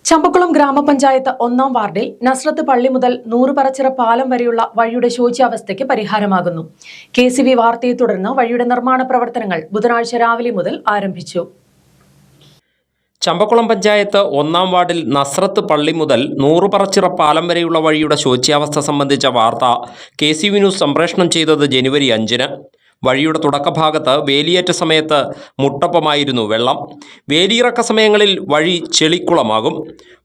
ചമ്പക്കുളം ഗ്രാമപഞ്ചായത്ത് 1-ാം വാർഡിൽ നസ്രത്ത് പള്ളി മുതൽ നൂറുപറച്ചിറ പാലം വരെയുള്ള വഴിയുടെ ശോച്യാവസ്ഥയ്ക്ക് പരിഹാരമാകുന്നു. KCV വാർത്തയെ തുടർന്ന് വഴിയുടെ നിർമ്മാണ പ്രവർത്തനങ്ങൾ ബുധനാഴ്ച രാവിലെ മുതൽ ആരംഭിച്ചു. ചമ്പക്കുളം പഞ്ചായത്ത് 1-ാം വാർഡിൽ നസ്രത്ത് പള്ളി മുതൽ നൂറുപറച്ചിറ പാലം വരെയുള്ള വഴിയുടെ ശോച്യാവസ്ഥ സംബന്ധിച്ച വാർത്ത KCV ന്യൂസ് സംപ്രേഷണം ചെയ്തത് ജനുവരി 5-ന്. വഴിയുടെ തുടക്കഭാഗത്ത് വേലിയേറ്റ സമയത്ത് മുട്ടപ്പമായിരുന്നു വെള്ളം. വേലിയിറക്ക സമയങ്ങളിൽ വഴി ചെളിക്കുളമാകും.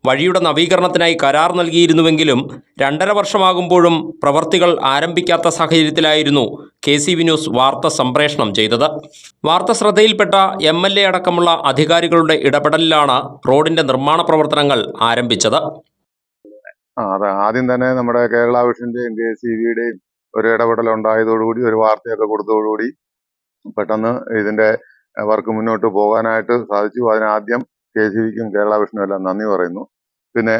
വഴിയുടെ നവീകരണത്തിനായി കരാർ നൽകിയിരുന്നുവെങ്കിലും 2.5 വർഷമാകുമ്പോഴും പ്രവർത്തികൾ ആരംഭിക്കാത്ത സാഹചര്യത്തിലായിരുന്നു KCV ന്യൂസ് വാർത്ത സംപ്രേഷണം ചെയ്തത്. വാർത്ത ശ്രദ്ധയിൽപ്പെട്ട MLA അടക്കമുള്ള അധികാരികളുടെ ഇടപെടലിലാണ് റോഡിന്റെ നിർമ്മാണ പ്രവർത്തനങ്ങൾ ആരംഭിച്ചത്. ആദ്യം തന്നെ നമ്മുടെ കേരള വിഷന്റെയും KCVയുടെയും ഒരു ഇടപെടൽ ഉണ്ടായതോടുകൂടി, ഒരു വാർത്തയൊക്കെ കൊടുത്തതോടുകൂടി പെട്ടെന്ന് ഇതിന്റെ വർക്ക് മുന്നോട്ട് പോകാനായിട്ട് സാധിച്ചു. അതിനാദ്യം KCVക്കും കേരള വിഷനും എല്ലാം നന്ദി പറയുന്നു. പിന്നെ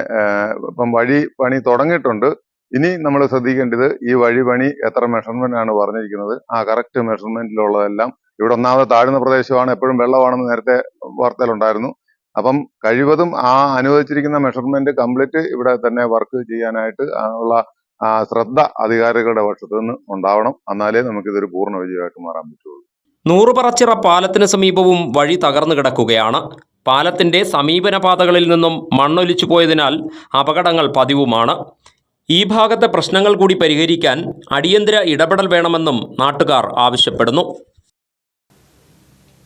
ഇപ്പം വഴി പണി തുടങ്ങിയിട്ടുണ്ട്. ഇനി നമ്മൾ ശ്രദ്ധിക്കേണ്ടത് ഈ വഴി പണി എത്ര മെഷർമെന്റ് ആണ് പറഞ്ഞിരിക്കുന്നത്, ആ കറക്റ്റ് മെഷർമെന്റിലുള്ളതെല്ലാം. ഇവിടെ ഒന്നാമത് താഴ്ന്ന പ്രദേശമാണ്, എപ്പോഴും വെള്ളമാണെന്ന് നേരത്തെ വാർത്തയിലുണ്ടായിരുന്നു. അപ്പം കഴിവതും ആ അനുവദിച്ചിരിക്കുന്ന മെഷർമെന്റ് കംപ്ലീറ്റ് ഇവിടെ തന്നെ വർക്ക് ചെയ്യാനായിട്ട് ഉള്ള ശ്രദ്ധ അധികാരികളുടെ പക്ഷത്തു നിന്ന് ഉണ്ടാവണം. എന്നാലേ നമുക്കിതൊരു പൂർണ്ണ വിജയമായിട്ട് മാറാൻ പറ്റുള്ളൂ. നൂറുപറച്ചിറ പാലത്തിന് സമീപവും വഴി തകർന്നു കിടക്കുകയാണ്. പാലത്തിന്റെ സമീപന പാതകളിൽ നിന്നും മണ്ണൊലിച്ചു പോയതിനാൽ അപകടങ്ങൾ പതിവുമാണ്. ഈ ഭാഗത്തെ പ്രശ്നങ്ങൾ കൂടി പരിഹരിക്കാൻ അടിയന്തര ഇടപെടൽ വേണമെന്നും നാട്ടുകാർ ആവശ്യപ്പെടുന്നു.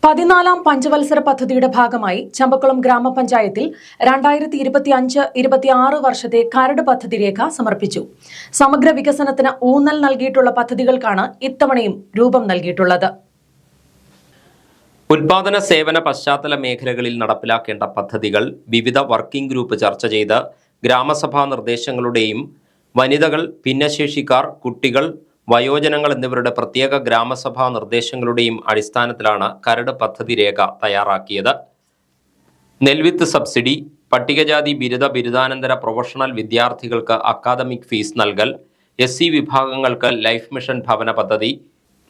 14-ാം പഞ്ചവത്സര പദ്ധതിയുടെ ഭാഗമായി ചമ്പക്കുളം ഗ്രാമപഞ്ചായത്തിൽ 2025-26 വർഷത്തെ കരട് പദ്ധതി രേഖ സമർപ്പിച്ചു. സമഗ്ര വികസനത്തിന് ഊന്നൽ നൽകിയിട്ടുള്ള പദ്ധതികൾക്കാണ് ഇത്തവണയും രൂപം നൽകിയിട്ടുള്ളത്. ഉൽപാദന സേവന പശ്ചാത്തല മേഖലകളിൽ നടപ്പിലാക്കേണ്ട പദ്ധതികൾ വിവിധ വർക്കിംഗ് ഗ്രൂപ്പ് ചർച്ച ചെയ്ത് ഗ്രാമസഭാ നിർദ്ദേശങ്ങളുടെയും വനിതകൾ, ഭിന്നശേഷിക്കാർ, കുട്ടികൾ, വയോജനങ്ങൾ എന്നിവരുടെ പ്രത്യേക ഗ്രാമസഭാ നിർദ്ദേശങ്ങളുടെയും അടിസ്ഥാനത്തിലാണ് കരട് പദ്ധതി രേഖ തയ്യാറാക്കിയത്. നെൽവിത്ത് സബ്സിഡി, പട്ടികജാതി ബിരുദാനന്തര പ്രൊഫഷണൽ വിദ്യാർത്ഥികൾക്ക് അക്കാദമിക് ഫീസ് നൽകൽ, SC വിഭാഗങ്ങൾക്ക് ലൈഫ് മിഷൻ ഭവന പദ്ധതി,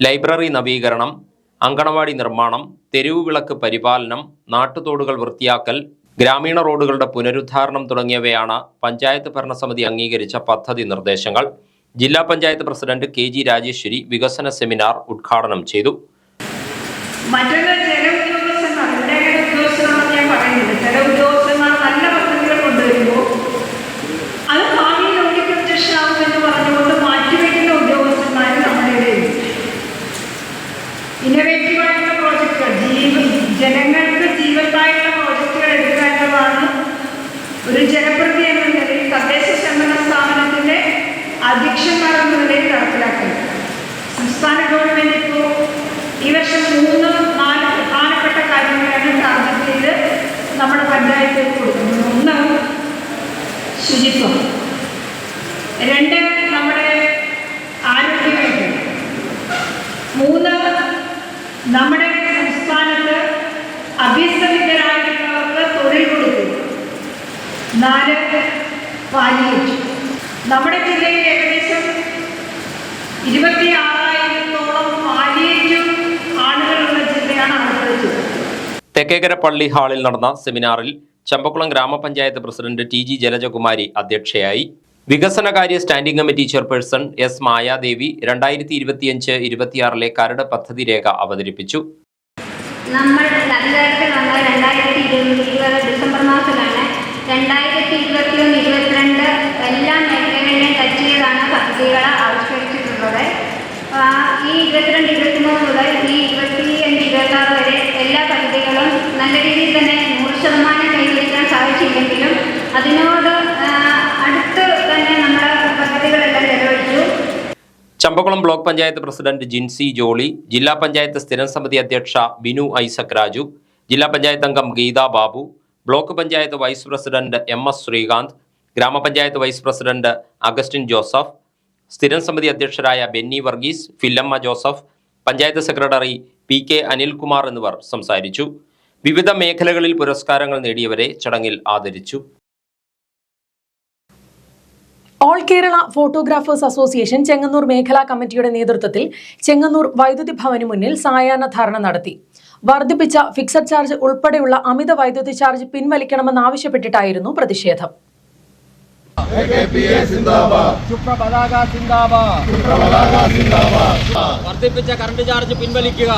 ലൈബ്രറി നവീകരണം, അങ്കണവാടി നിർമ്മാണം, തെരുവു വിളക്ക് പരിപാലനം, നാട്ടുതോടുകൾ വൃത്തിയാക്കൽ, ഗ്രാമീണ റോഡുകളുടെ പുനരുദ്ധാരണം തുടങ്ങിയവയാണ് പഞ്ചായത്ത് ഭരണസമിതി അംഗീകരിച്ച പദ്ധതി നിർദ്ദേശങ്ങൾ. ജില്ലാ പഞ്ചായത്ത് പ്രസിഡന്റ് KG രാജേശ്വരി വികസന സെമിനാർ ഉദ്ഘാടനം ചെയ്തു. ഇന്നോവേറ്റീവായിട്ടുള്ള പ്രോജക്റ്റുകൾ, ജനങ്ങൾക്ക് ജീവനായിട്ടുള്ള പ്രോജക്റ്റുകൾ എടുക്കാനുള്ളതാണ് ഒരു ജനപ്രതിനിധി എന്ന നിലയിൽ, തദ്ദേശ സ്വയംഭരണ സ്ഥാപനത്തിന്റെ അധ്യക്ഷന്മാരെന്ന നിലയിൽ നടപ്പിലാക്കുന്നത്. സംസ്ഥാന ഗവൺമെന്റ് ഇപ്പോൾ ഈ വർഷം 3-4 പ്രധാനപ്പെട്ട കാര്യങ്ങളാണ് ടാർഗറ്റ് ചെയ്ത് നമ്മുടെ പഞ്ചായത്തിൽ കൊടുക്കുന്നത്. 1, ശുചിത്വം; 2, നമ്മുടെ ആരോഗ്യമേഖല; 3, നമ്മുടെ സംസ്ഥാനത്ത് അഭ്യസ്തവിദ്യരായിട്ടുള്ളവർക്ക് തൊഴിൽ കൊടുക്കുക; 4, പാലിയേറ്റീവ്. നമ്മുടെ ജില്ലയിൽ ഏകദേശം 26,000-ഓളം പാലിയേറ്റീവ് ആളുകളുള്ള ജില്ലയാണ് ആലപ്പുഴ ജില്ല. തെക്കേക്കര പള്ളി ഹാളിൽ നടന്ന സെമിനാറിൽ ചമ്പക്കുളം ഗ്രാമപഞ്ചായത്ത് പ്രസിഡന്റ് TG ജലജകുമാരി അധ്യക്ഷയായി. വികസനകാര്യ standing committee chairperson S Mayadevi 2025-26 കരട് പദ്ധതി രേഖ അവതരിപ്പിച്ചു. നമ്മൾ അധികാരത്തിൽ വന്ന 2020 ഡിസംബർ മാസത്തിലാണ് 2021-22 എല്ലാ മേഖലകളിലെയും ടച്ച് ചെയ്താണ് പദ്ധതികൾ ആവിഷ്കരിച്ചിട്ടുള്ളത്. ഈ 22-23 മുതൽ ഈ 25-26 വരെ എല്ലാ പദ്ധതികളും നല്ല രീതിയിൽ തന്നെ 100% കൈവരിക്കാൻ സാധിച്ചില്ലെങ്കിലും അതിനോട് അടുത്ത് തന്നെ നമ്മുടെ പദ്ധതികളെല്ലാം ചെലവഴിച്ചു. ചമ്പക്കുളം ബ്ലോക്ക് പഞ്ചായത്ത് പ്രസിഡന്റ് ജിൻസി ജോളി, ജില്ലാ പഞ്ചായത്ത് സ്ഥിരം സമിതി അധ്യക്ഷ ബിനു ഐസക് രാജു, ജില്ലാ പഞ്ചായത്ത് അംഗം Geetha Babu, block panchayat vice president MS Sreekanth, grama panchayat vice president Augustine Joseph, സ്ഥിരം സമിതി അധ്യക്ഷരായ Benny Varghese, Fillamma Joseph, panchayat secretary PK Anilkumar എന്നിവർ സംസാരിച്ചു. വിവിധ മേഖലകളിൽ പുരസ്കാരങ്ങൾ നേടിയവരെ ചടങ്ങിൽ ആദരിച്ചു. All Kerala photographers association Chengannur മേഖലാ കമ്മിറ്റിയുടെ നേതൃത്വത്തിൽ ചെങ്ങന്നൂർ വൈദ്യുതി ഭവന് മുന്നിൽ സായാഹ്ന ധർണ നടത്തി. വർദ്ധിപ്പിച്ച ഫിക്സഡ് ചാർജ് ഉൾപ്പെടെയുള്ള അമിത വൈദ്യുതി ചാർജ് പിൻവലിക്കണമെന്നാവശ്യപ്പെട്ടിട്ടായിരുന്നു പ്രതിഷേധം. വർദ്ധിപ്പിച്ച കറണ്ട് ചാർജ് പിൻവലിക്കുക.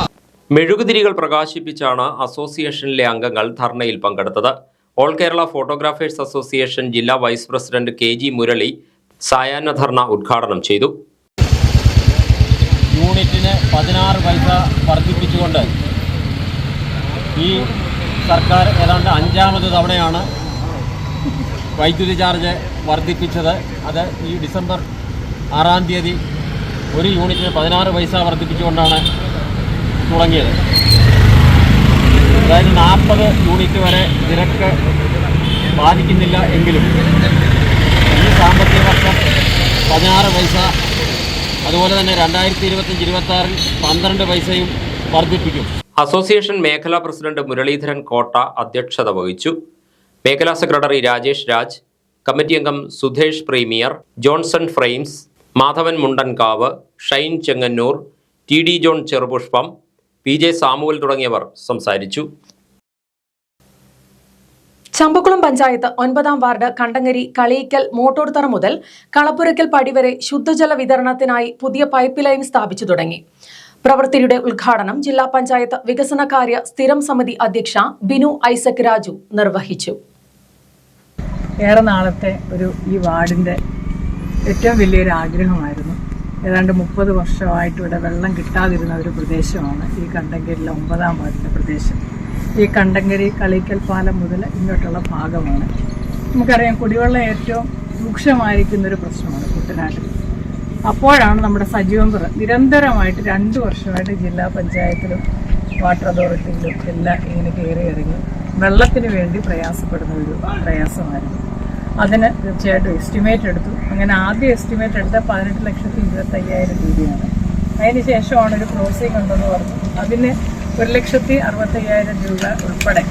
മെഴുകുതിരികൾ പ്രകാശിപ്പിച്ചാണ് അസോസിയേഷനിലെ അംഗങ്ങൾ ധർണയിൽ പങ്കെടുത്തത്. ഓൾ കേരള ഫോട്ടോഗ്രാഫേഴ്സ് അസോസിയേഷൻ ജില്ലാ വൈസ് പ്രസിഡന്റ് KG മുരളി സായാഹ്ന ധർണ ഉദ്ഘാടനം ചെയ്തു. യൂണിറ്റിന് 16 പൈസ വർദ്ധിപ്പിച്ചുകൊണ്ട് ഈ സർക്കാർ ഏതാണ്ട് 5ാമത് തവണയാണ് വൈദ്യുതി ചാർജ് വർദ്ധിപ്പിച്ചത്. അത് ഈ ഡിസംബർ 6-ാം തീയതി ഒരു യൂണിറ്റിന് 16 പൈസ വർദ്ധിപ്പിച്ചുകൊണ്ടാണ് തുടങ്ങിയത്. അതായത് 40 യൂണിറ്റ് വരെ നിരക്ക് ബാധിക്കുന്നില്ല എങ്കിലും ഈ സാമ്പത്തിക വർഷം 16 പൈസ, അതുപോലെ തന്നെ 2025-26 12 പൈസയും വർദ്ധിപ്പിക്കും. അസോസിയേഷൻ മേഖലാ പ്രസിഡന്റ് മുരളീധരൻ കോട്ട അധ്യക്ഷത വഹിച്ചു. മേഖലാ സെക്രട്ടറി രാജേഷ് രാജ്, കമ്മിറ്റി അംഗം Sudhesh premier, Johnson frames, Madhavan Mundankavu, Shine Chengannur, TD John Cherupushpam, PJ Samuel തുടങ്ങിയവർ സംസാരിച്ചു. ചമ്പക്കുളം പഞ്ചായത്ത് 9ാം വാർഡ് കണ്ടങ്ങരി കളിയിക്കൽ മോട്ടോർത്തറ മുതൽ കളപ്പുരയ്ക്കൽ പടി വരെ ശുദ്ധജല വിതരണത്തിനായി പുതിയ പൈപ്പ് ലൈൻ സ്ഥാപിച്ചു തുടങ്ങി. പ്രവൃത്തിയുടെ ഉദ്ഘാടനം ജില്ലാ പഞ്ചായത്ത് വികസനകാര്യ സ്ഥിരം സമിതി അധ്യക്ഷ ബിനു ഐസക് രാജു നിർവഹിച്ചു. ഏറെ നാളത്തെ ഈ വാർഡിൻ്റെ ഏറ്റവും വലിയൊരു ആഗ്രഹമായിരുന്നു. ഏതാണ്ട് 30 വർഷമായിട്ട് ഇവിടെ വെള്ളം കിട്ടാതിരുന്ന ഒരു പ്രദേശമാണ് ഈ കണ്ടങ്കരിയിലെ 9ാം വാർഡിൻ്റെ പ്രദേശം. ഈ കണ്ടങ്കരി കളിക്കൽ പാലം മുതൽ ഇങ്ങോട്ടുള്ള ഭാഗമാണ്. നമുക്കറിയാം, കുടിവെള്ളം ഏറ്റവും രൂക്ഷമായിരിക്കുന്നൊരു പ്രശ്നമാണ് കുട്ടനാട്ടിൽ. അപ്പോഴാണ് നമ്മുടെ സജീവംപുറ നിരന്തരമായിട്ട് 2 വർഷമായിട്ട് ജില്ലാ പഞ്ചായത്തിലും വാട്ടർ അതോറിറ്റിയിലും എല്ലാം ഇങ്ങനെ കയറി ഇറങ്ങി വെള്ളത്തിന് വേണ്ടി പ്രയാസപ്പെടുന്ന ഒരു പ്രയാസമായിരുന്നു. അതിന് തീർച്ചയായിട്ടും എസ്റ്റിമേറ്റ് എടുത്തു. അങ്ങനെ ആദ്യം എസ്റ്റിമേറ്റ് എടുത്ത 18,25,000 രൂപയാണ്. അതിന് ശേഷമാണ് ഒരു ക്രോസിംഗ് ഉണ്ടെന്ന് പറഞ്ഞു. അതിന് 1,60,65,000 രൂപ ഉൾപ്പെടെ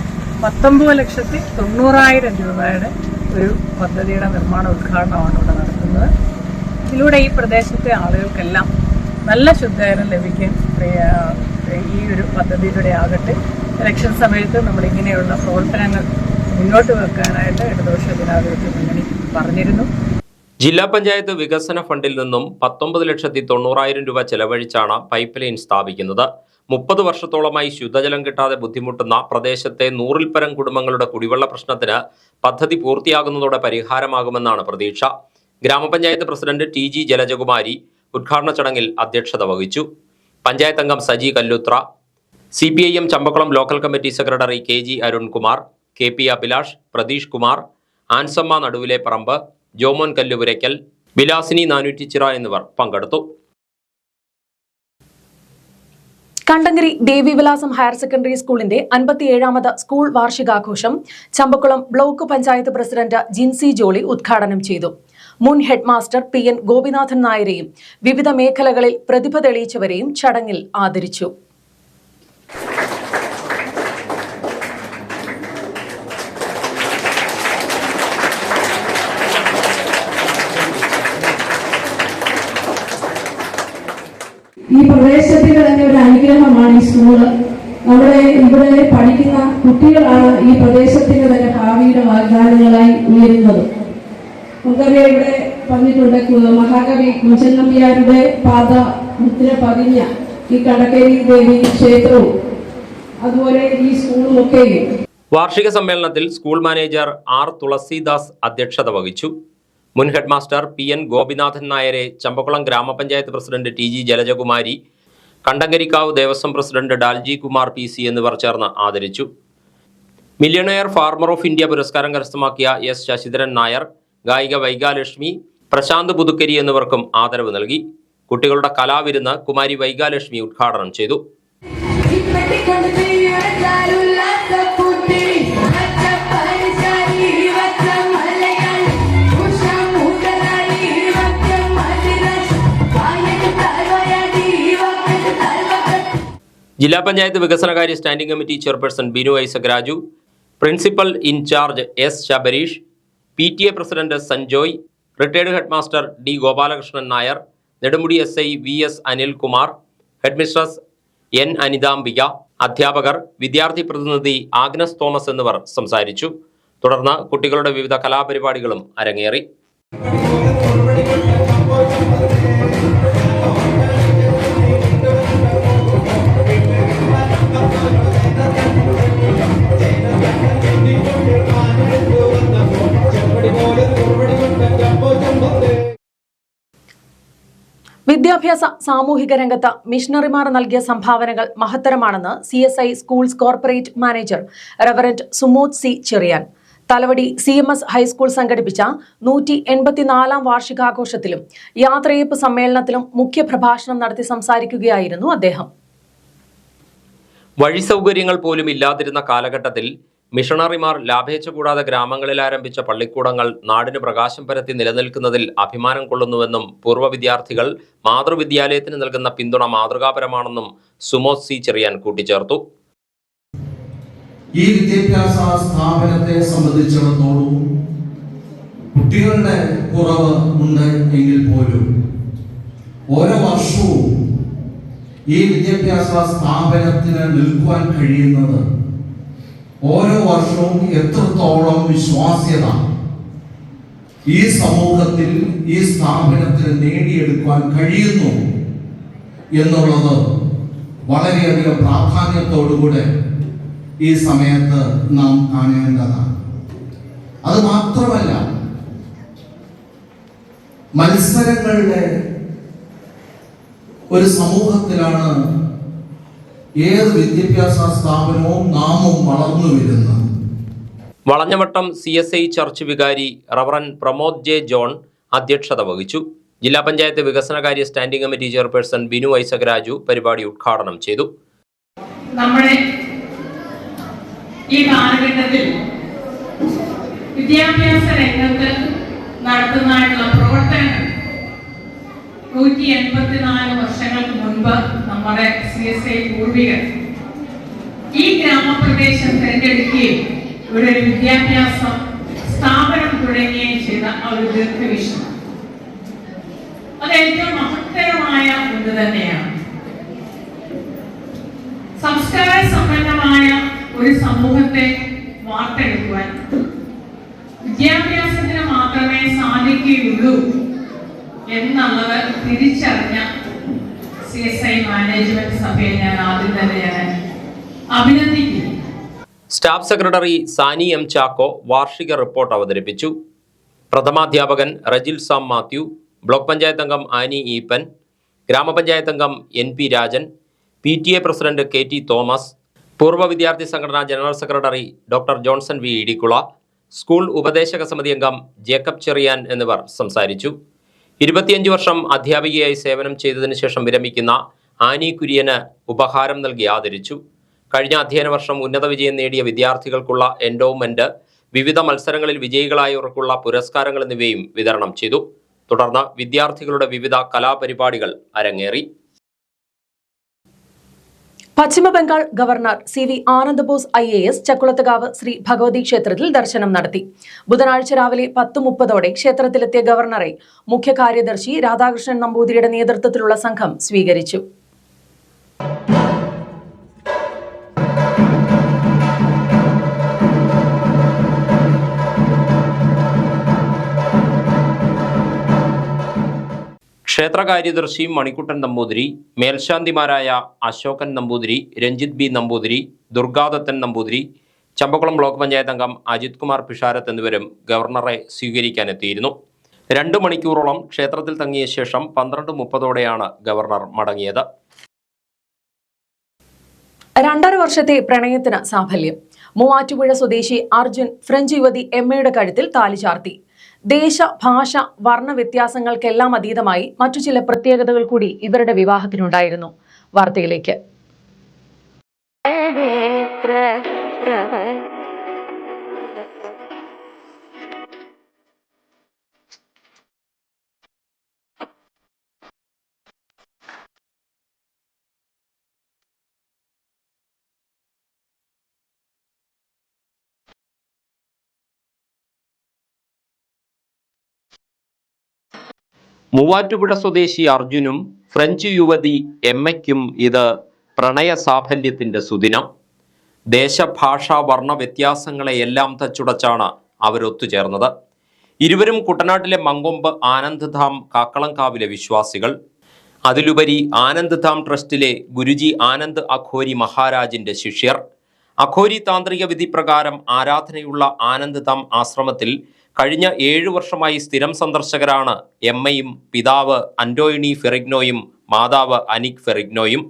19,90,000 രൂപയുടെ ഒരു പദ്ധതിയുടെ നിർമ്മാണ ഉദ്ഘാടനമാണ് ഇവിടെ നടത്തുന്നത്. ഇതിലൂടെ ഈ പ്രദേശത്തെ ആളുകൾക്കെല്ലാം നല്ല ശുദ്ധജലം ലഭിക്കാൻ ഈ ഒരു പദ്ധതിയിലൂടെ ആകട്ടെ. ഇലക്ഷൻ സമയത്ത് നമ്മളിങ്ങനെയുള്ള പ്രവർത്തനങ്ങൾ മുന്നോട്ട് വെക്കാനായിട്ട് ഇടതുപക്ഷ ജനാധിപത്യ മുന്നണി പറഞ്ഞിരുന്നു. ജില്ലാ പഞ്ചായത്ത് വികസന ഫണ്ടിൽ നിന്നും 19,90,000 രൂപ ചെലവഴിച്ചാണ് പൈപ്പ് ലൈൻ സ്ഥാപിക്കുന്നത്. 30 വർഷത്തോളമായി ശുദ്ധജലം കിട്ടാതെ ബുദ്ധിമുട്ടുന്ന പ്രദേശത്തെ 100-ൽ പരം കുടുംബങ്ങളുടെ കുടിവെള്ള പ്രശ്നത്തിന് പദ്ധതി പൂർത്തിയാകുന്നതോടെ പരിഹാരമാകുമെന്നാണ് പ്രതീക്ഷ. ഗ്രാമപഞ്ചായത്ത് പ്രസിഡന്റ് TG ജലജകുമാരി ഉദ്ഘാടന ചടങ്ങിൽ അധ്യക്ഷത വഹിച്ചു. പഞ്ചായത്ത് അംഗം Saji Kalluthra, CPIM Champakkulam local committee secretary KG Arunkumar, KP Abhilash, Prateesh Kumar, Ansamma Naduvile Parambu, Jomon Kallupurakkal, Vilasini നാനൂറ്റിച്ചിറ എന്നിവർ പങ്കെടുത്തു. കണ്ടങ്ങരി ദേവിവിലാസം ഹയർ സെക്കൻഡറി സ്കൂളിന്റെ 57ാമത് സ്കൂൾ വാർഷികാഘോഷം ചമ്പക്കുളം ബ്ലോക്ക് പഞ്ചായത്ത് പ്രസിഡന്റ് ജിൻസി ജോളി ഉദ്ഘാടനം ചെയ്തു. മുൻ ഹെഡ് മാസ്റ്റർ PN ഗോപിനാഥൻ നായരെയും വിവിധ മേഖലകളിൽ പ്രതിഭ തെളിയിച്ചവരെയും ചടങ്ങിൽ ആദരിച്ചു. ഈ പ്രദേശത്തിന് തന്നെ ഒരു അനുഗ്രഹമാണ് ഈ സ്കൂള്. നമ്മുടെ ഇവിടെ പഠിക്കുന്ന കുട്ടികളാണ് ഈ പ്രദേശത്തിന് തന്നെ ഭാവിയുടെ വാഗ്ദാനങ്ങളായി ഉയരുന്നത്. നമുക്കറിയാം, ഇവിടെ പറഞ്ഞിട്ടുണ്ട് മഹാകവി കുഞ്ചൻ നമ്പ്യാരുടെ പാത മുദ്ര പതിഞ്ഞ ഈ കടക്കേരി ദേവി ക്ഷേത്രവും അതുപോലെ ഈ സ്കൂളും ഒക്കെ. വാർഷിക സമ്മേളനത്തിൽ സ്കൂൾ മാനേജർ R തുളസീദാസ് അധ്യക്ഷത വഹിച്ചു. മുൻ ഹെഡ് മാസ്റ്റർ PN ഗോപിനാഥൻ നായരെ Champakkulam grama panchayat president TG Jalajakumari, Kandankarikavu Devaswom president Dalji Kumar PC എന്നിവർ ചേർന്ന് ആദരിച്ചു. മില്യണയർ ഫാർമർ ഓഫ് ഇന്ത്യ പുരസ്കാരം കരസ്ഥമാക്കിയ S ശശിധരൻ നായർ, ഗായിക വൈഗാലക്ഷ്മി, പ്രശാന്ത് പുതുക്കരി എന്നിവർക്കും ആദരവ് നൽകി. കുട്ടികളുടെ കലാവിരുന്ന് കുമാരി വൈഗാലക്ഷ്മി ഉദ്ഘാടനം ചെയ്തു. ജില്ലാ പഞ്ചായത്ത് വികസനകാര്യ standing committee chairperson Binu Isaac Raju, principal in charge S Shabareesh, PTA president Sanjoy, retired head master D Gopalakrishnan Nair, Nedumudi SI VS Anilkumar, head mistress N Anithambika, അധ്യാപകർ, വിദ്യാർത്ഥി പ്രതിനിധി ആഗ്നസ് തോമസ് എന്നിവർ സംസാരിച്ചു. തുടർന്ന് കുട്ടികളുടെ വിവിധ കലാപരിപാടികളും അരങ്ങേറി. വിദ്യാഭ്യാസ സാമൂഹിക രംഗത്ത് മിഷണറിമാർ നൽകിയ സംഭാവനകൾ മഹത്തരമാണെന്ന് CSI schools corporate manager reverend Sumod C Cheriyan Thalavady CMS high school സംഘടിപ്പിച്ച 184ാം വാർഷികാഘോഷത്തിലും യാത്രയയപ്പ് സമ്മേളനത്തിലും മുഖ്യപ്രഭാഷണം നടത്തി സംസാരിക്കുകയായിരുന്നു അദ്ദേഹം. വഴി സൗകര്യങ്ങൾ പോലും ഇല്ലാതിരുന്ന കാലഘട്ടത്തിൽ മിഷണറിമാർ ലാഭേച്ഛ കൂടാതെ ഗ്രാമങ്ങളിൽ ആരംഭിച്ച പള്ളിക്കൂടങ്ങൾ നാടിന് പ്രകാശം പരത്തി നിലനിൽക്കുന്നതിൽ അഭിമാനം കൊള്ളുന്നുവെന്നും പൂർവ്വ വിദ്യാർത്ഥികൾ മാതൃവിദ്യാലയത്തിന് നൽകുന്ന പിന്തുണ മാതൃകാപരമാണെന്നും സുമോദ് സി ചെറിയാൻ കൂട്ടിച്ചേർത്തു. ഈ വിദ്യാഭ്യാസ സ്ഥാപനത്തെ സംബന്ധിച്ചിടത്തോളം കുട്ടികളുടെ കുറവ് ഉണ്ട് എങ്കിൽ പോലും ഓരോ വർഷവും ഈ വിദ്യാഭ്യാസ സ്ഥാപനത്തിന് നിൽക്കുവാൻ കഴിയുന്നത് ഓരോ വർഷവും എത്രത്തോളം വിശ്വാസ്യത ഈ സമൂഹത്തിൽ ഈ സ്ഥാപനത്തിന് നേടിയെടുക്കുവാൻ കഴിയുന്നു എന്നുള്ളത് വളരെയധികം പ്രാധാന്യത്തോടുകൂടെ ഈ സമയത്ത് നാം കാണേണ്ടതാണ്. അത് മാത്രമല്ല, മത്സരങ്ങളുടെ ഒരു സമൂഹത്തിലാണ് ഏത് വിദ്യാഭ്യാസ സ്ഥാപനവും നാമും വളർന്നു വരുന്നത്. വളഞ്ഞവട്ടം CSI ചർച്ച് വികാരി റവറൻ പ്രമോദ് ജെ ജോൺ അധ്യക്ഷത വഹിച്ചു. ജില്ലാ പഞ്ചായത്ത് വികസനകാര്യ standing committee chairperson Binu Isaac Raju പരിപാടി ഉദ്ഘാടനം ചെയ്തു. നമ്മുടെ ഈ കാലഘട്ടത്തിൽ വിദ്യാഭ്യാസ രംഗത്ത് നടത്തുന്നതായിട്ടുള്ള പ്രവർത്തനങ്ങൾ 184 വർഷങ്ങൾക്ക് മുൻപ് നമ്മുടെ CSI പൂർവികർ ഈ ഗ്രാമപ്രദേശം തിരഞ്ഞെടുക്കുകയും ഇവിടെ ഒരു വിദ്യാഭ്യാസ സ്ഥാപനം തുടങ്ങുകയും ചെയ്ത ഒരു ദീർഘവീക്ഷണം അത് ഏറ്റവും മഹത്തരമായ ഒന്ന് തന്നെയാണ്. സംസ്കാര സമ്പന്നമായ ഒരു സമൂഹത്തെ വാർത്തെടുക്കുവാൻ വിദ്യാഭ്യാസത്തിന് മാത്രമേ സാധിക്കുകയുള്ളൂ എന്നുള്ളത് തിരിച്ചറിഞ്ഞ CSI മാനേജ്മെന്റ് സഭയെ ഞാൻ ആദ്യം തന്നെ അഭിനന്ദിക്കുന്നു. സ്റ്റാഫ് സെക്രട്ടറി സാനി M ചാക്കോ വാർഷിക റിപ്പോർട്ട് അവതരിപ്പിച്ചു. പ്രഥമാധ്യാപകൻ റജിൽ സാം മാത്യു, ബ്ലോക്ക് പഞ്ചായത്ത് അംഗം ആനി ഈപ്പൻ, ഗ്രാമപഞ്ചായത്ത് അംഗം NP Rajan, PTA president KT Thomas, പൂർവ്വ വിദ്യാർത്ഥി സംഘടനാ general secretary doctor Johnson V Idicula, school ഉപദേശക സമിതി അംഗം ജേക്കബ് ചെറിയാൻ എന്നിവർ സംസാരിച്ചു. 25 വർഷം അധ്യാപികയായി സേവനം ചെയ്തതിനു ശേഷം വിരമിക്കുന്ന ആനി കുര്യന് ഉപഹാരം നൽകി ആദരിച്ചു. കഴിഞ്ഞ അധ്യയന വർഷം ഉന്നത വിജയം നേടിയ വിദ്യാർത്ഥികൾക്കുള്ള എൻഡോവ്മെന്റ്, വിവിധ മത്സരങ്ങളിൽ വിജയികളായവർക്കുള്ള പുരസ്കാരങ്ങൾ എന്നിവയും വിതരണം ചെയ്തു. തുടർന്ന് വിദ്യാർത്ഥികളുടെ വിവിധ കലാപരിപാടികൾ അരങ്ങേറി. Paschimbangal governor CV Anandabose IAS Chakkulathukavu Shri Bhagavathi ക്ഷേത്രത്തിൽ ദർശനം നടത്തി. ബുധനാഴ്ച രാവിലെ 10:30 ക്ഷേത്രത്തിലെത്തിയ ഗവർണറെ മുഖ്യ കാര്യദർശി രാധാകൃഷ്ണൻ നമ്പൂതിരിയുടെ നേതൃത്വത്തിലുള്ള സംഘം സ്വീകരിച്ചു. ക്ഷേത്ര കാര്യദർശി മണിക്കുട്ടൻ നമ്പൂതിരി, മേൽശാന്തിമാരായ അശോകൻ നമ്പൂതിരി, രഞ്ജിത് B നമ്പൂതിരി, ദുർഗാദത്തൻ നമ്പൂതിരി, ചമ്പക്കുളം ബ്ലോക്ക് പഞ്ചായത്ത് അംഗം അജിത് കുമാർ പിഷാരത്ത് എന്നിവരും ഗവർണറെ സ്വീകരിക്കാനെത്തിയിരുന്നു. 2 മണിക്കൂറോളം ക്ഷേത്രത്തിൽ തങ്ങിയ ശേഷം 12:30 ഗവർണർ മടങ്ങിയത്. 2.5 വർഷത്തെ പ്രണയത്തിന് സാഫല്യം. മൂവാറ്റുപുഴ സ്വദേശി അർജുൻ ഫ്രഞ്ച് യുവതി എമ്മയുടെ കഴുത്തിൽ താലി ചാർത്തി. ദേശ, ഭാഷ, വർണ്ണ വ്യത്യാസങ്ങൾക്കെല്ലാം അതീതമായി മറ്റു ചില പ്രത്യേകതകൾ കൂടി ഇവരുടെ വിവാഹത്തിനുണ്ടായിരുന്നു. വാർത്തയിലേക്ക്. മൂവാറ്റുപുഴ സ്വദേശി അർജുനും ഫ്രഞ്ച് യുവതി എമ്മയ്ക്കും ഇത് പ്രണയ സാഫല്യത്തിൻ്റെ സുദിനം. ദേശഭാഷാ വർണ്ണ വ്യത്യാസങ്ങളെയെല്ലാം തച്ചുടച്ചാണ് അവരൊത്തുചേർന്നത്. ഇരുവരും കുട്ടനാട്ടിലെ മങ്കൊമ്പ് ആനന്ദ് ധാം കാക്കളങ്കാവിലെ വിശ്വാസികൾ. അതിലുപരി ആനന്ദ് ധാം ട്രസ്റ്റിലെ ഗുരുജി ആനന്ദ് അഖോരി മഹാരാജിൻ്റെ ശിഷ്യർ. അഖോരി താന്ത്രിക വിധി പ്രകാരം ആരാധനയുള്ള ആനന്ദ് ധാം ആശ്രമത്തിൽ കഴിഞ്ഞ 7 വർഷമായി സ്ഥിരം സന്ദർശകരാണ് എമ്മയും പിതാവ് അന്റോയിനി ഫെറിഗ്നോയും മാതാവ് അനിക് ഫെറിഗ്നോയും.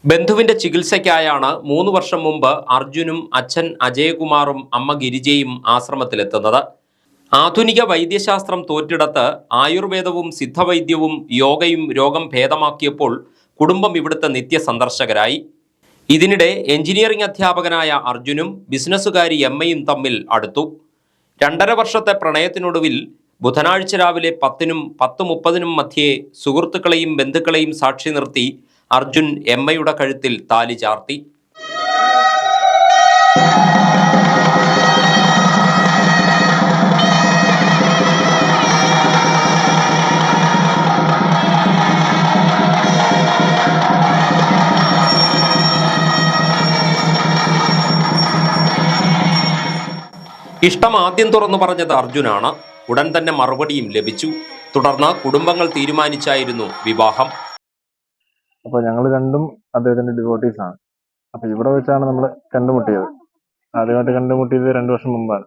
ബന്ധുവിന്റെ ചികിത്സയ്ക്കായാണ് 3 വർഷം മുമ്പ് അർജുനും അച്ഛൻ അജയകുമാറും അമ്മ ഗിരിജയും ആശ്രമത്തിലെത്തുന്നത്. ആധുനിക വൈദ്യശാസ്ത്രം തോറ്റിടത്ത് ആയുർവേദവും സിദ്ധവൈദ്യവും യോഗയും രോഗം ഭേദമാക്കിയപ്പോൾ കുടുംബം ഇവിടുത്തെ നിത്യസന്ദർശകരായി. ഇതിനിടെ എഞ്ചിനീയറിംഗ് അധ്യാപകനായ അർജുനും ബിസിനസ്സുകാരി എമ്മയും തമ്മിൽ അടുത്തു. 2.5 വർഷത്തെ പ്രണയത്തിനൊടുവിൽ ബുധനാഴ്ച രാവിലെ 10-നും 10:30-നും മധ്യേ സുഹൃത്തുക്കളെയും ബന്ധുക്കളെയും സാക്ഷി നിർത്തി അർജുൻ എമ്മയുടെ കഴുത്തിൽ താലി ചാർത്തി. ഇഷ്ടം ആദ്യം തുറന്നു പറഞ്ഞത് അർജുനാണ്. ഉടൻ തന്നെ മറുപടിയും ലഭിച്ചു. തുടർന്ന് കുടുംബങ്ങൾ തീരുമാനിച്ചായിരുന്നു വിവാഹം. അപ്പോൾ ഞങ്ങൾ രണ്ടും അദ്ദേഹത്തിന്റെ ഡിവോട്ടീസ് ആണ്. അപ്പോൾ ഇവിടെ വെച്ചാണ് നമ്മൾ കണ്ടുമുട്ടിയത്. ആദ്യമായിട്ട് കണ്ടുമുട്ടിയത് 2 വർഷം മുമ്പാണ്.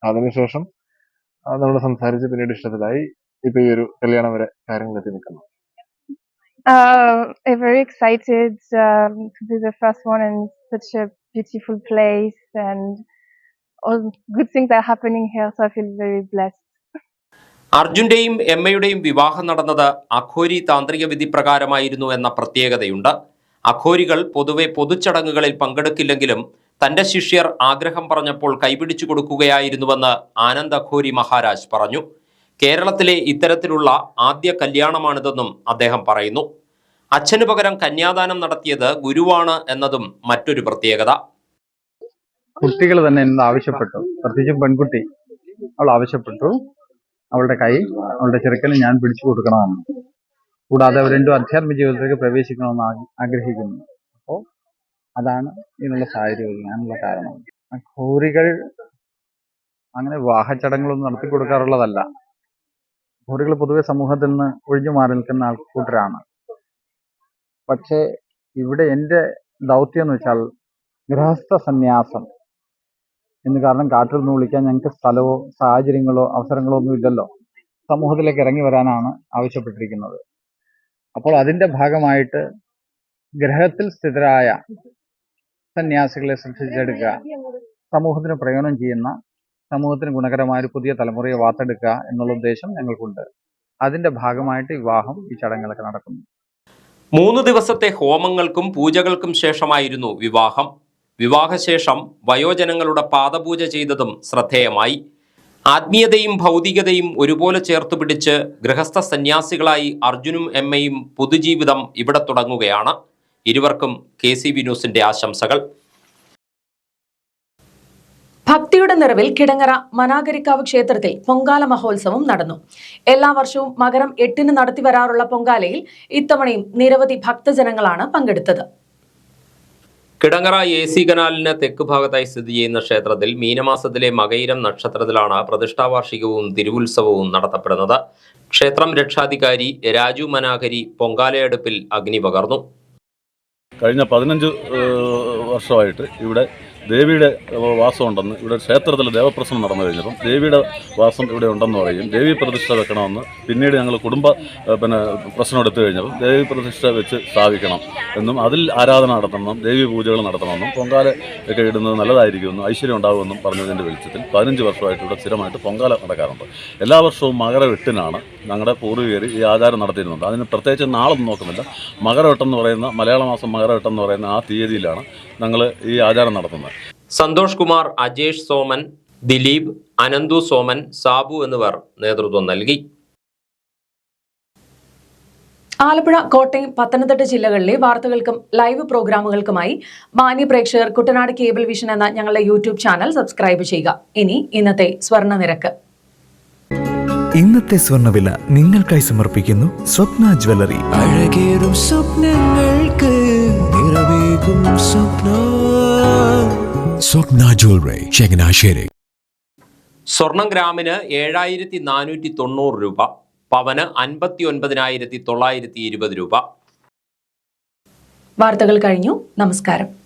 അതിനുശേഷം നമ്മൾ സംസാരിച്ച് പിന്നീട് ഇഷ്ടത്തിലായി. ഇപ്പൊ ഈ ഒരു കല്യാണം വരെ കാര്യങ്ങളെത്തി നിൽക്കുന്നു. I'm very excited to be the first one in such a beautiful place, and all good things are happening here, so I feel very blessed. അർജുന്റെയും എമ്മയുടെയും വിവാഹം നടന്നത് അഖോരി താന്ത്രിക വിധി പ്രകാരമായിരുന്നു എന്ന പ്രത്യേകതയുണ്ട്. അഖോരികൾ പൊതുവെ പൊതുചടങ്ങുകളിൽ പങ്കെടുക്കില്ലെങ്കിലും തന്റെ ശിഷ്യർ ആഗ്രഹം പറഞ്ഞപ്പോൾ കൈപിടിച്ചു കൊടുക്കുകയായിരുന്നുവെന്ന് ആനന്ദ് അഖോരി മഹാരാജ് പറഞ്ഞു. കേരളത്തിലെ ഇത്തരത്തിലുള്ള ആദ്യ കല്യാണമാണിതെന്നും അദ്ദേഹം പറയുന്നു. അച്ഛനു പകരം കന്യാദാനം നടത്തിയത് ഗുരുവാണ് എന്നതും മറ്റൊരു പ്രത്യേകത. കുട്ടികൾ തന്നെ എന്നോട് ആവശ്യപ്പെട്ടു, പ്രത്യേകിച്ചും പെൺകുട്ടി, അവൾ ആവശ്യപ്പെട്ടു അവളുടെ കൈ അവളുടെ ചെറുക്കന് ഞാൻ പിടിച്ചു കൊടുക്കണമെന്ന്. കൂടാതെ അവർ രണ്ടും അധ്യാത്മ ജീവിതത്തിലേക്ക് പ്രവേശിക്കണമെന്ന് ആഗ്രഹിക്കുന്നു. അപ്പോൾ അതാണ് ഇതിനുള്ള സാഹചര്യം ഒരുങ്ങാനുള്ള കാരണം. ഖോറികൾ അങ്ങനെ വിവാഹ ചടങ്ങുകളൊന്നും നടത്തി കൊടുക്കാറുള്ളതല്ല. ഖോറികൾ പൊതുവെ സമൂഹത്തിൽ നിന്ന് ഒഴിഞ്ഞു മാറി നിൽക്കുന്ന ആൾക്കൂട്ടരാണ്. പക്ഷേ ഇവിടെ എൻ്റെ ദൗത്യം എന്ന് വെച്ചാൽ ഗൃഹസ്ഥ സന്യാസം എന്ന്. കാരണം കാട്ടിൽ നിന്ന് വിളിക്കാൻ ഞങ്ങൾക്ക് സ്ഥലമോ സാഹചര്യങ്ങളോ അവസരങ്ങളോ ഒന്നും ഇല്ലല്ലോ. സമൂഹത്തിലേക്ക് ഇറങ്ങി വരാനാണ് ആവശ്യപ്പെട്ടിരിക്കുന്നത്. അപ്പോൾ അതിൻ്റെ ഭാഗമായിട്ട് ഗ്രഹത്തിൽ സ്ഥിതരായ സന്യാസികളെ സൃഷ്ടിച്ചെടുക്കുക, സമൂഹത്തിന് പ്രയോജനം ചെയ്യുന്ന, സമൂഹത്തിന് ഗുണകരമായ ഒരു പുതിയ തലമുറയെ വാർത്തെടുക്കുക എന്നുള്ള ഉദ്ദേശം ഞങ്ങൾക്കുണ്ട്. അതിൻ്റെ ഭാഗമായിട്ട് വിവാഹം, ഈ ചടങ്ങുകളൊക്കെ നടക്കുന്നു. 3 ദിവസത്തെ ഹോമങ്ങൾക്കും പൂജകൾക്കും ശേഷമായിരുന്നു വിവാഹം. വിവാഹശേഷം വയോജനങ്ങളുടെ പാദപൂജ ചെയ്തതും ശ്രദ്ധേയമായി. ആത്മീയതയും ഭൗതികതയും ഒരുപോലെ ചേർത്തുപിടിച്ച് ഗൃഹസ്ഥ സന്യാസികളായി അർജുനും എമ്മയും പുതുജീവിതം ഇവിടെ തുടങ്ങുകയാണ്. ഇരുവർക്കും KCV ന്യൂസിന്റെ ആശംസകൾ. ഭക്തിയുടെ നിറവിൽ കിടങ്ങറ മനാഗരിക്കാവ് ക്ഷേത്രത്തിൽ പൊങ്കാല മഹോത്സവം നടന്നു. എല്ലാ വർഷവും മകരം 8-ന് നടത്തിവരാറുള്ള പൊങ്കാലയിൽ ഇത്തവണയും നിരവധി ഭക്തജനങ്ങളാണ് പങ്കെടുത്തത്. കിടങ്ങറ AC കനാലിന് തെക്ക് ഭാഗത്തായി സ്ഥിതി ചെയ്യുന്ന ക്ഷേത്രത്തിൽ മീനമാസത്തിലെ മകയിരം നക്ഷത്രത്തിലാണ് പ്രതിഷ്ഠാവാർഷികവും തിരുവുത്സവവും നടത്തപ്പെടുന്നത്. ക്ഷേത്രം രക്ഷാധികാരി രാജു മനാഗരി പൊങ്കാലയടുപ്പിൽ അഗ്നി പകർന്നു. കഴിഞ്ഞ 15 വർഷമായിട്ട് ഇവിടെ ദേവിയുടെ വാസമുണ്ടെന്ന്, ഇവിടെ ക്ഷേത്രത്തിൽ ദേവപ്രശ്നം നടന്നു കഴിഞ്ഞപ്പം ദേവിയുടെ വാസം ഇവിടെ ഉണ്ടെന്ന് പറയും. ദേവി പ്രതിഷ്ഠ വെക്കണമെന്ന് പിന്നീട് ഞങ്ങൾ കുടുംബ പ്രശ്നം എടുത്തു കഴിഞ്ഞപ്പം ദേവി പ്രതിഷ്ഠ വെച്ച് സ്ഥാപിക്കണം എന്നും അതിൽ ആരാധന നടത്തണമെന്നും ദേവി പൂജകൾ നടത്തണമെന്നും പൊങ്കാല ഒക്കെ ഇടുന്നത് നല്ലതായിരിക്കുമെന്നും ഐശ്വര്യം ഉണ്ടാകുമെന്നും പറഞ്ഞതിൻ്റെ വെളിച്ചത്തിൽ 15 വർഷമായിട്ട് ഇവിടെ സ്ഥിരമായിട്ട് പൊങ്കാല നടക്കാറുണ്ട്. എല്ലാ വർഷവും മകരം 8-നാണ് ഞങ്ങളുടെ പൂർവികർ ഈ ആചാരം നടത്തിയിരുന്നത്. അതിന് പ്രത്യേകിച്ച് നാളൊന്നും നോക്കുന്നില്ല. മകരം 8 എന്ന് പറയുന്ന മലയാള മാസം മകരം 8 എന്ന് പറയുന്ന ആ തീയതിയിലാണ് ഞങ്ങൾ ഈ ആചാരം നടത്തുന്നത്. സന്തോഷ് കുമാർ, അജേഷ് സോമൻ, ദിലീപ്, അനന്തു സോമൻ, സാബു എന്നിവർ നേതൃത്വം നൽകി. ആലപ്പുഴ, കോട്ടയം, പത്തനംതിട്ട ജില്ലകളിലെ വാർത്തകൾക്കും ലൈവ് പ്രോഗ്രാമുകൾക്കുമായി മാന്യ പ്രേക്ഷകർ കുട്ടനാട് കേബിൾ വിഷൻ എന്ന ഞങ്ങളുടെ യൂട്യൂബ് ചാനൽ സബ്സ്ക്രൈബ് ചെയ്യുക. ഇനി ഇന്നത്തെ സ്വർണ്ണ നിരക്ക്. ഇന്നത്തെ സ്വർണ്ണവില നിങ്ങൾക്കായി സമർപ്പിക്കുന്നു സ്വപ്ന ജ്വല്ലറി. അഴകേറും സ്വപ്നങ്ങൾക്ക് നിറവേ സ്വപ്ന ജ്വല്ലറി ചങ്ങനാശ്ശേരി. സ്വർണം ഗ്രാമിന് 7490 രൂപ, പവന് 59,920 രൂപ. വാർത്തകൾ കഴിഞ്ഞു. നമസ്കാരം.